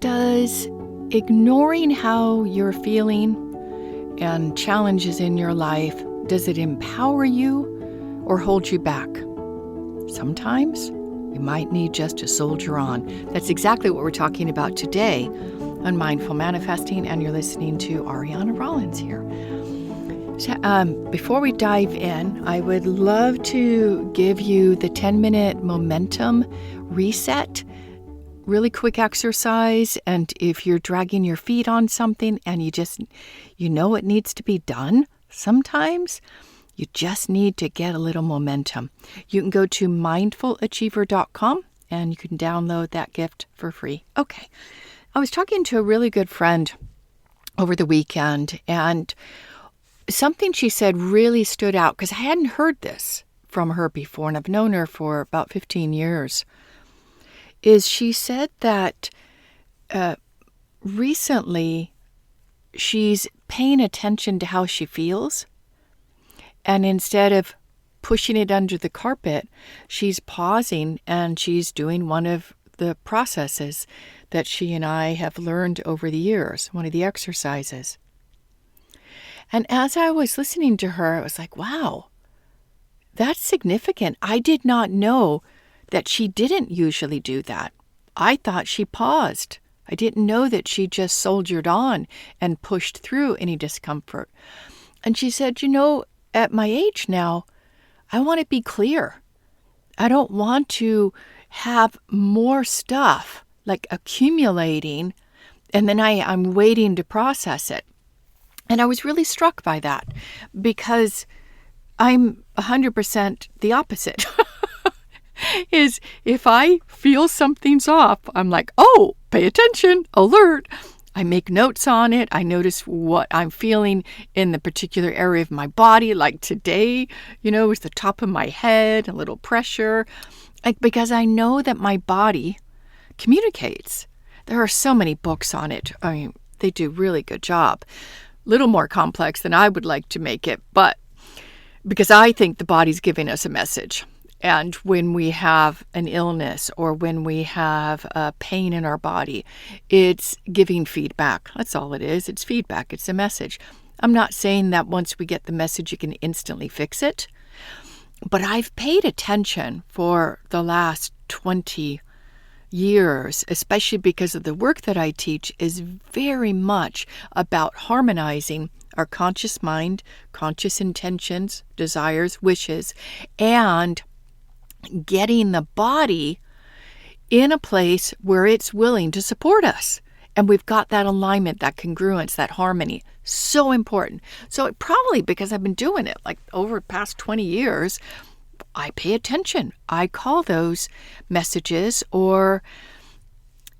Does ignoring how you're feeling and challenges in your life, does it empower you or hold you back? Sometimes you might need just to soldier on. That's exactly what we're talking about today on Mindful Manifesting, and you're listening to Ariana Rollins here. So, before we dive in, I would love to give you the 10-minute momentum reset. Really quick exercise, and if you're dragging your feet on something and you know it needs to be done, sometimes you just need to get a little momentum. You can go to mindfulachiever.com and you can download that gift for free. Okay, I was talking to a really good friend over the weekend, and something she said really stood out because I hadn't heard this from her before, and I've known her for about 15 years. Is she said that recently she's paying attention to how she feels, and instead of pushing it under the carpet, she's pausing and she's doing one of the processes that she and I have learned over the years, one of the exercises. And as I was listening to her, I was like, wow, that's significant. I did not know that she didn't usually do that. I thought she paused. I didn't know that she just soldiered on and pushed through any discomfort. And she said, at my age now, I want to be clear. I don't want to have more stuff like accumulating, and then I'm waiting to process it. And I was really struck by that because I'm 100% the opposite. Is if I feel something's off, I'm like, oh, pay attention, alert. I make notes on it. I notice what I'm feeling in the particular area of my body. Like today, is the top of my head, a little pressure. Because I know that my body communicates. There are so many books on it. I mean, they do a really good job. A little more complex than I would like to make it, but because I think the body's giving us a message. And when we have an illness or when we have pain in our body, it's giving feedback. That's all it is. It's feedback. It's a message. I'm not saying that once we get the message, you can instantly fix it. But I've paid attention for the last 20 years, especially because of the work that I teach, is very much about harmonizing our conscious mind, conscious intentions, desires, wishes, and getting the body in a place where it's willing to support us. And we've got that alignment, that congruence, that harmony. So important. So probably because I've been doing it like over the past 20 years, I pay attention. I call those messages, or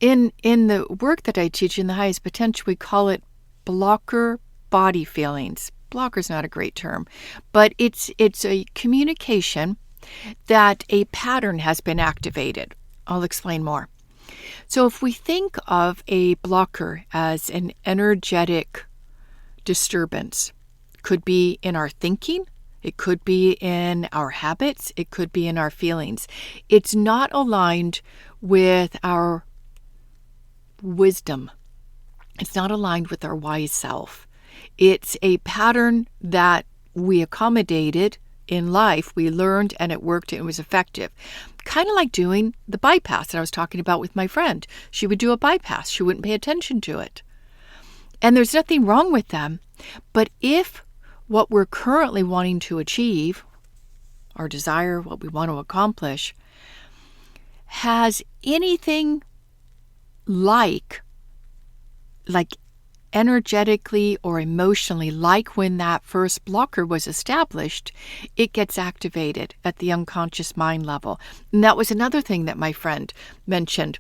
in the work that I teach in the highest potential, we call it blocker body feelings. Blocker's not a great term, but it's a communication that a pattern has been activated. I'll explain more. So if we think of a blocker as an energetic disturbance, could be in our thinking, it could be in our habits, it could be in our feelings. It's not aligned with our wisdom. It's not aligned with our wise self. It's a pattern that we accommodated in life, we learned, and it worked, and it was effective. Kind of like doing the bypass that I was talking about with my friend. She would do a bypass. She wouldn't pay attention to it. And there's nothing wrong with them. But if what we're currently wanting to achieve, our desire, what we want to accomplish, has anything like energetically or emotionally, like when that first blocker was established, it gets activated at the unconscious mind level. And that was another thing that my friend mentioned,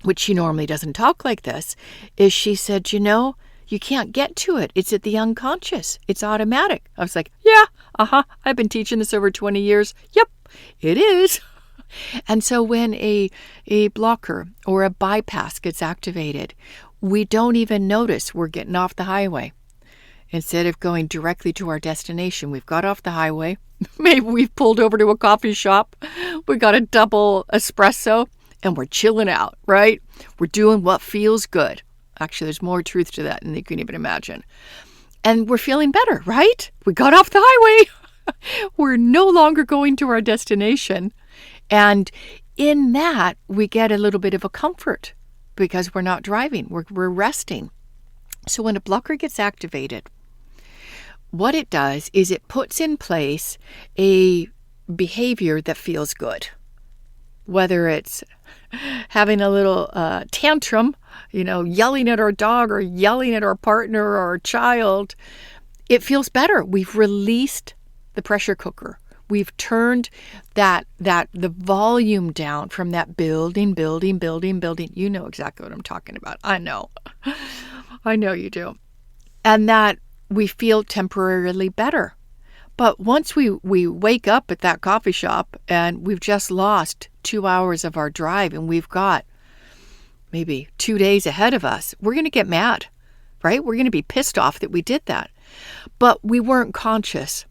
which she normally doesn't talk like this, is she said, you can't get to it. It's at the unconscious. It's automatic. I was like, yeah, I've been teaching this over 20 years. Yep, it is. And so when a blocker or a bypass gets activated, we don't even notice we're getting off the highway. Instead of going directly to our destination, we've got off the highway. Maybe we've pulled over to a coffee shop. We got a double espresso, and we're chilling out, right? We're doing what feels good. Actually, there's more truth to that than you can even imagine. And we're feeling better, right? We got off the highway. We're no longer going to our destination. And in that, we get a little bit of a comfort because we're not driving. We're resting. So when a blocker gets activated, what it does is it puts in place a behavior that feels good. Whether it's having a little tantrum, yelling at our dog or yelling at our partner or our child, it feels better. We've released the pressure cooker. We've turned the volume down from that building. You know exactly what I'm talking about. I know. I know you do. And that we feel temporarily better. But once we wake up at that coffee shop and we've just lost 2 hours of our drive and we've got maybe 2 days ahead of us, we're going to get mad, right? We're going to be pissed off that we did that. But we weren't conscious.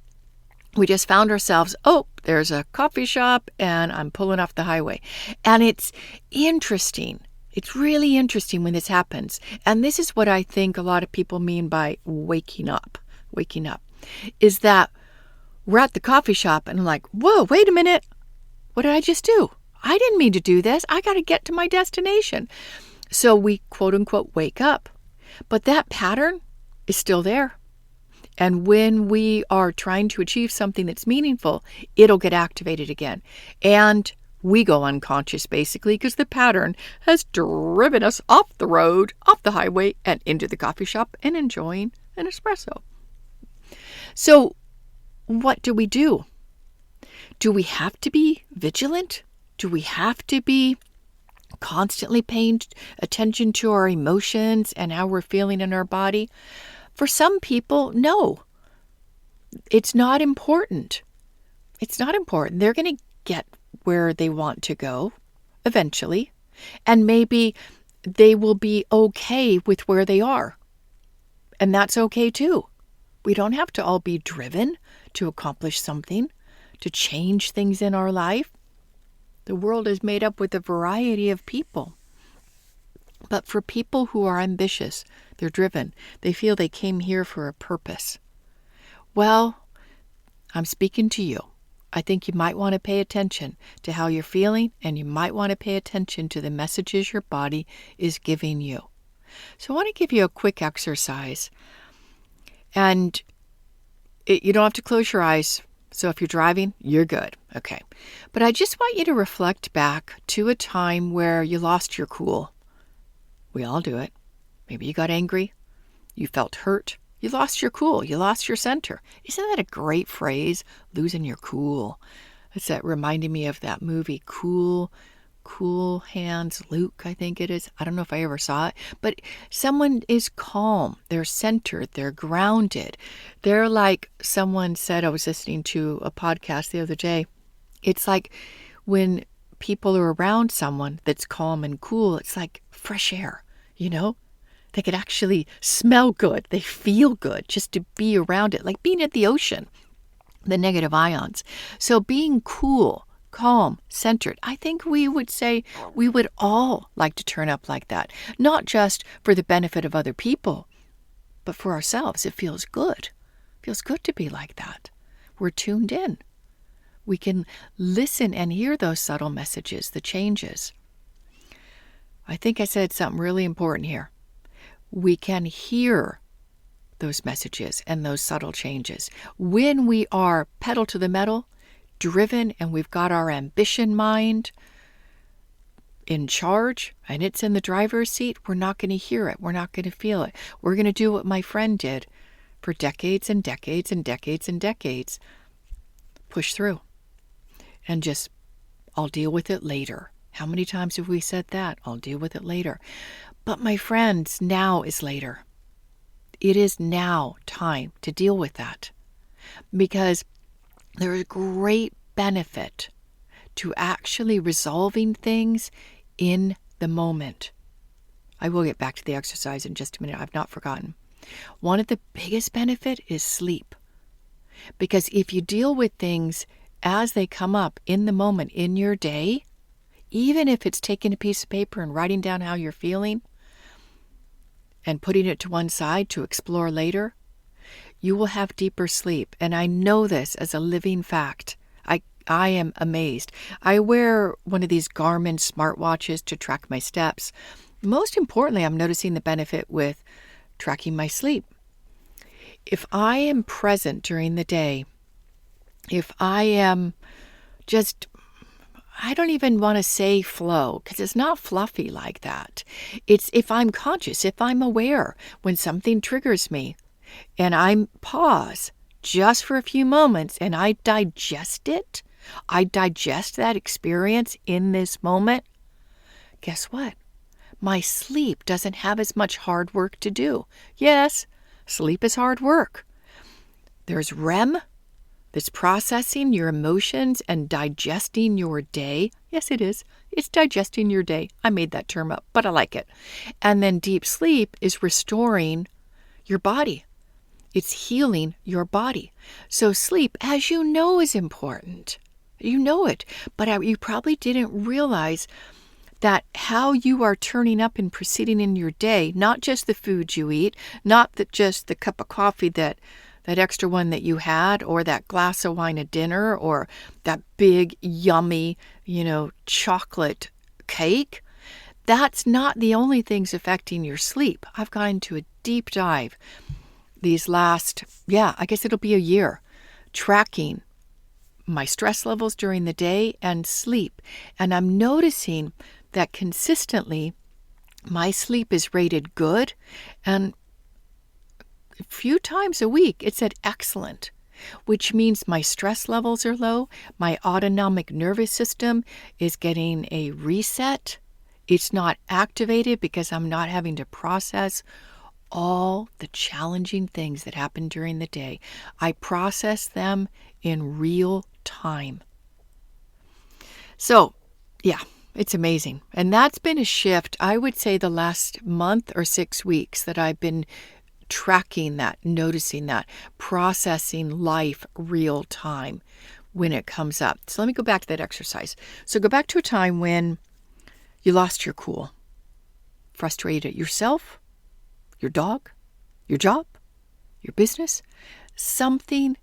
We just found ourselves, there's a coffee shop and I'm pulling off the highway. And it's interesting. It's really interesting when this happens. And this is what I think a lot of people mean by waking up, is that we're at the coffee shop and I'm like, whoa, wait a minute. What did I just do? I didn't mean to do this. I got to get to my destination. So we quote unquote wake up. But that pattern is still there. And when we are trying to achieve something that's meaningful, it'll get activated again. And we go unconscious basically because the pattern has driven us off the road, off the highway, and into the coffee shop and enjoying an espresso. So what do we do? Do we have to be vigilant? Do we have to be constantly paying attention to our emotions and how we're feeling in our body? For some people, no. It's not important. It's not important. They're going to get where they want to go eventually, and maybe they will be okay with where they are. And that's okay too. We don't have to all be driven to accomplish something, to change things in our life. The world is made up with a variety of people. But for people who are ambitious, they're driven, they feel they came here for a purpose. Well, I'm speaking to you. I think you might want to pay attention to how you're feeling, and you might want to pay attention to the messages your body is giving you. So I want to give you a quick exercise. And you don't have to close your eyes. So if you're driving, you're good. Okay. But I just want you to reflect back to a time where you lost your cool. We all do it. Maybe you got angry. You felt hurt. You lost your cool. You lost your center. Isn't that a great phrase? Losing your cool. It's that reminding me of that movie, Cool Hands, Luke, I think it is. I don't know if I ever saw it. But someone is calm. They're centered. They're grounded. They're like someone said, I was listening to a podcast the other day. It's like when people are around someone that's calm and cool, it's like fresh air, They could actually smell good. They feel good just to be around it, like being at the ocean, the negative ions. So being cool, calm, centered, I think we would say we would all like to turn up like that, not just for the benefit of other people, but for ourselves. It feels good. It feels good to be like that. We're tuned in. We can listen and hear those subtle messages, the changes. I think I said something really important here. We can hear those messages and those subtle changes. When we are pedal to the metal, driven, and we've got our ambition mind in charge, and it's in the driver's seat, we're not going to hear it. We're not going to feel it. We're going to do what my friend did for decades and decades and decades and decades. Push through. And just, I'll deal with it later. How many times have we said that? I'll deal with it later. But my friends, now is later. It is now time to deal with that. Because there is great benefit to actually resolving things in the moment. I will get back to the exercise in just a minute. I've not forgotten. One of the biggest benefit is sleep. Because if you deal with things as they come up in the moment in your day, even if it's taking a piece of paper and writing down how you're feeling and putting it to one side to explore later, you will have deeper sleep. And I know this as a living fact. I am amazed. I wear one of these Garmin smartwatches to track my steps. Most importantly, I'm noticing the benefit with tracking my sleep. If I am present during the day, if I am just, I don't even want to say flow, because it's not fluffy like that. It's if I'm conscious, if I'm aware when something triggers me, and I pause just for a few moments and I digest it, I digest that experience in this moment, guess what? My sleep doesn't have as much hard work to do. Yes, sleep is hard work. There's REM, that's processing your emotions and digesting your day. Yes, it is. It's digesting your day. I made that term up, but I like it. And then deep sleep is restoring your body. It's healing your body. So sleep, as you know, is important. You know it, but you probably didn't realize that how you are turning up and proceeding in your day, not just the food you eat, not just the cup of coffee that extra one that you had, or that glass of wine at dinner, or that big, yummy, chocolate cake. That's not the only things affecting your sleep. I've gone into a deep dive these last, I guess it'll be a year, tracking my stress levels during the day and sleep. And I'm noticing that consistently my sleep is rated good, and a few times a week it's at excellent, which means my stress levels are low, my autonomic nervous system is getting a reset. It's not activated because I'm not having to process all the challenging things that happen during the day. I process them in real time. So, it's amazing. And that's been a shift, I would say, the last month or 6 weeks that I've been tracking that, noticing that, processing life real time when it comes up. So let me go back to that exercise. So go back to a time when you lost your cool, frustrated at yourself, your dog, your job, your business. Something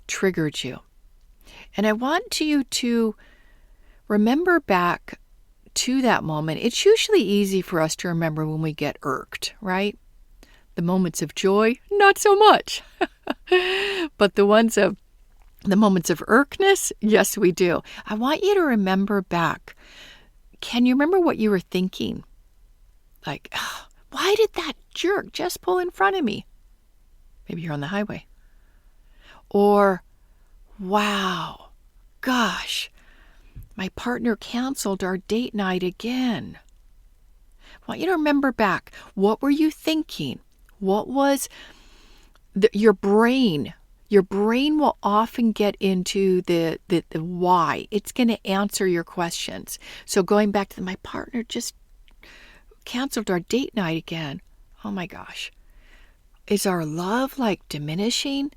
triggered you. And I want you to remember back to that moment. It's usually easy for us to remember when we get irked, right? The moments of joy, not so much. But the moments of irkness, yes, we do. I want you to remember back. Can you remember what you were thinking? Like, why did that jerk just pull in front of me? Maybe you're on the highway. Or, wow, gosh, my partner canceled our date night again. I want you to remember back. What were you thinking? What was your brain? Your brain will often get into the why. It's going to answer your questions. So going back to my partner just canceled our date night again. Oh my gosh. Is our love like diminishing?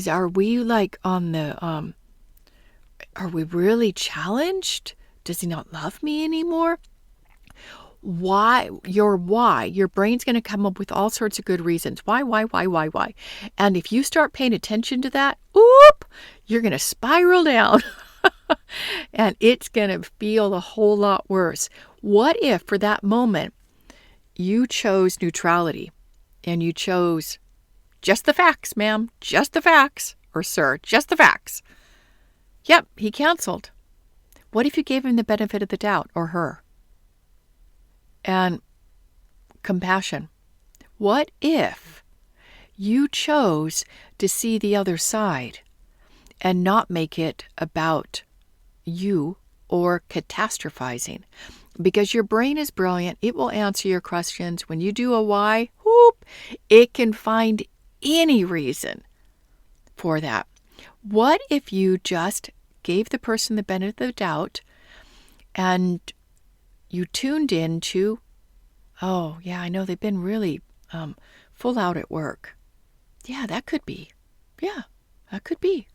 Are we like on the, are we really challenged? Does he not love me anymore? Why? Your brain's going to come up with all sorts of good reasons. Why? And if you start paying attention to that, you're going to spiral down and it's going to feel a whole lot worse. What if for that moment you chose neutrality and you chose just the facts, ma'am, just the facts, or sir, just the facts. Yep, he canceled. What if you gave him the benefit of the doubt, or her? And compassion. What if you chose to see the other side and not make it about you or catastrophizing? Because your brain is brilliant. It will answer your questions. When you do a why, it can find any reason for that. What if you just gave the person the benefit of the doubt and you tuned into, oh, yeah, I know they've been really full out at work. Yeah, that could be. Yeah, that could be.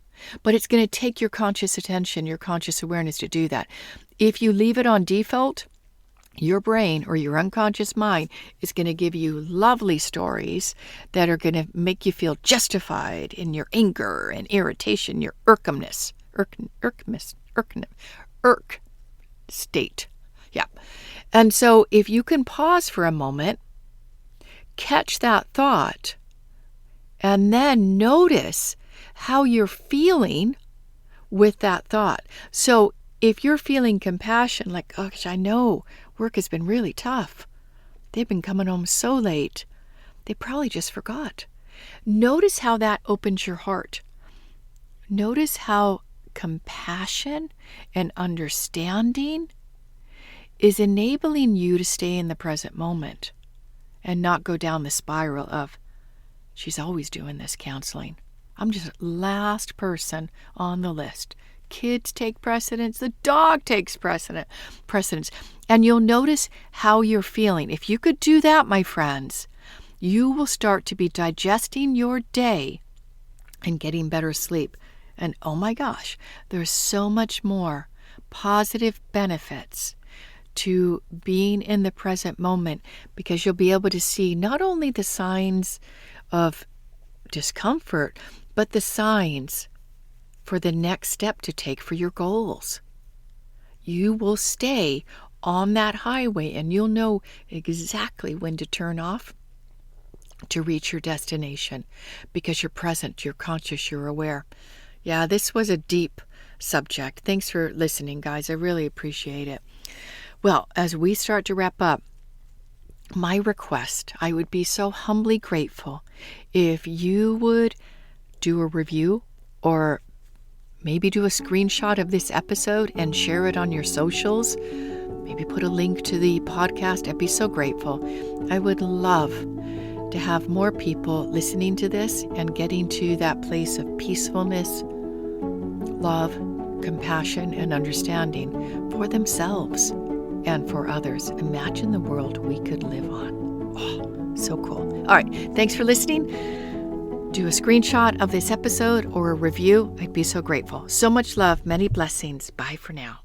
But it's going to take your conscious attention, your conscious awareness to do that. If you leave it on default, your brain or your unconscious mind is going to give you lovely stories that are going to make you feel justified in your anger and irritation, your irk state. Yeah. And so if you can pause for a moment, catch that thought, and then notice how you're feeling with that thought. So if you're feeling compassion, like, oh, gosh, I know work has been really tough. They've been coming home so late. They probably just forgot. Notice how that opens your heart. Notice how compassion and understanding is enabling you to stay in the present moment and not go down the spiral of, she's always doing this counseling. I'm just last person on the list. Kids take precedence. The dog takes precedence. And you'll notice how you're feeling. If you could do that, my friends, you will start to be digesting your day and getting better sleep. And oh my gosh, there's so much more positive benefits to being in the present moment, because you'll be able to see not only the signs of discomfort, but the signs for the next step to take for your goals. You will stay on that highway and you'll know exactly when to turn off to reach your destination, because you're present, you're conscious, you're aware. Yeah, this was a deep subject. Thanks for listening, guys. I really appreciate it. Well, as we start to wrap up, my request, I would be so humbly grateful if you would do a review or maybe do a screenshot of this episode and share it on your socials. Maybe put a link to the podcast. I'd be so grateful. I would love to have more people listening to this and getting to that place of peacefulness, love, compassion, and understanding for themselves and for others. Imagine the world we could live on. Oh, so cool. All right. Thanks for listening. Do a screenshot of this episode or a review. I'd be so grateful. So much love. Many blessings. Bye for now.